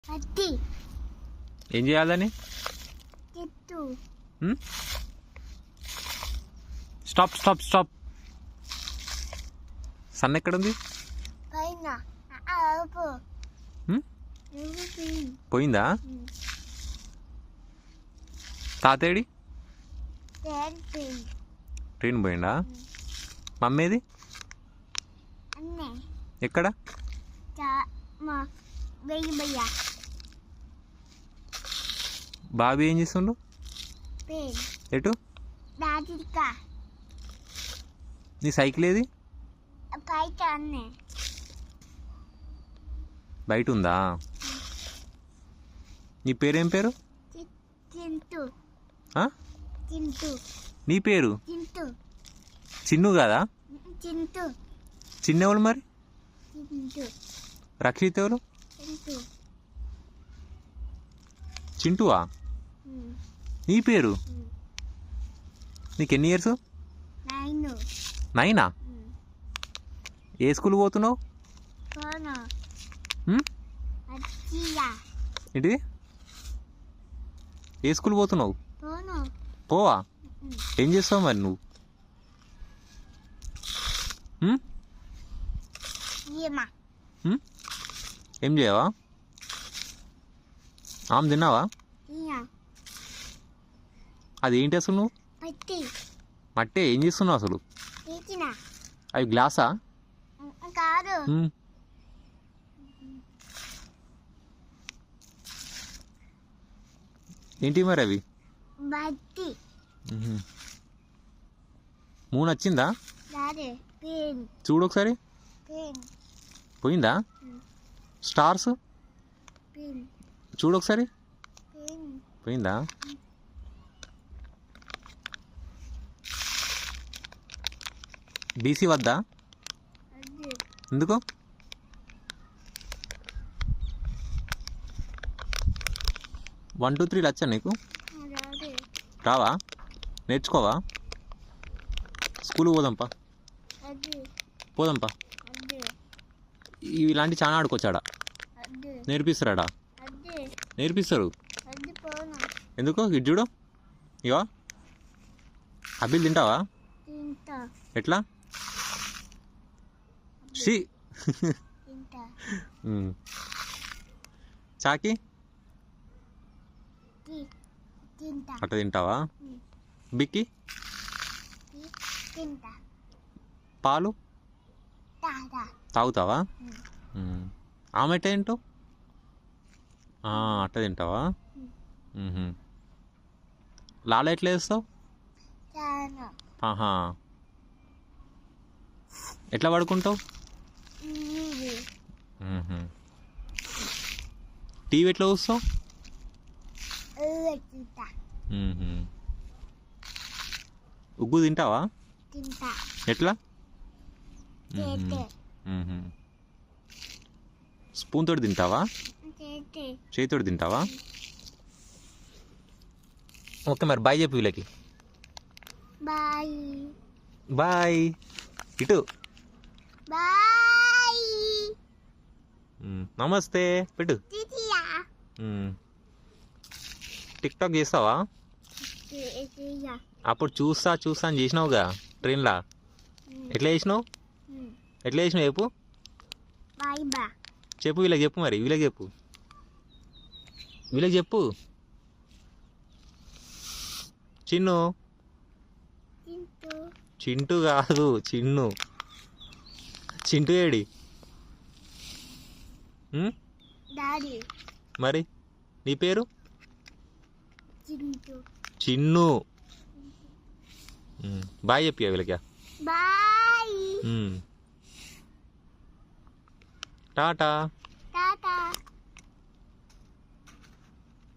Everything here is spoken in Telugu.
పత్తి. ఏం చేయాలని? చెట్టు. Stop stop stop. సన్ ఎక్కడుంది? పైన. పోయిందా? తాతేడి? ట్రైన్ పోయిందా? మమ్మీది ఎక్కడ? బాబీ ఏం చేస్తుండు? ఎటు? నీ సైకిల్ ఏది? బయట ఉందా? నీ పేరేం పేరు? నీ పేరు చిన్ను కాదా? చిన్నెవరు మరి? రక్షిత్ ఎవరు? చింటువా? నీ పేరు? నీకు ఎన్ని ఇయర్స్? 9. ఏ స్కూల్ పోతున్నావు? ఏంటిది? ఏ స్కూల్ పోతున్నావు? పోవా? ఏం చేస్తావు మరి నువ్వు? ఏం చేయవా? ఆమె తిన్నావా? అది ఏంటి అసలు నువ్వు? మట్టే ఏం చేస్తున్నావు అసలు? అవి గ్లాసా? ఏంటి మరి అవి? మూన్ వచ్చిందా? చూడు ఒకసారి. పోయిందా? స్టార్స్ చూడు ఒకసారి. పోయిందా? బీసీ వద్దా? ఎందుకు? వన్ టూ త్రీలు వచ్చా నీకు? రావా? నేర్చుకోవా? స్కూల్కి పోదాంపా. పోదాంపా. ఇలాంటి చాలా ఆడుకోవచ్చాడా? నేర్పిస్తారాడా? నేర్పిస్తారు. ఎందుకు? ఇటు చూడు. ఇవా అబ్బిలు తింటావా? ఎట్లా? షీ. చాకి అట్లా తింటావా? బిక్కి పాలు తాగుతావా? ఆమెట ఏంటో అట్లా తింటావా? లాల ఎట్లా వేస్తావు? ఆహా. ఎట్లా పడుకుంటావు? టీవీ ఎట్లా చూస్తావు? ఉగ్గు తింటావా? ఎట్లా? స్పూన్ తోటి తింటావా? చేతితోటి తింటావా? ఓకే మరి బాయ్ చెప్పు వీళ్ళకి. బాయ్. ఇటు నమస్తే పెట్టు. టిక్ టాక్ చేస్తావా? అప్పుడు చూస్తా అని చేసినావుగా ట్రైన్లా. ఎట్లా చేసినావు? ఎట్లా చేసినావు చెప్పు. చెప్పు వీళ్ళకి చెప్పు. మరి వీళ్ళకి చెప్పు. వీళ్ళకి చెప్పు. చిన్ను. చింటూ కాదు చిన్ను. చింటూ ఏడి? మరి నీ పేరు? చిన్ను. బాయ్ చెప్పియా వీళ్ళకి. టాటా.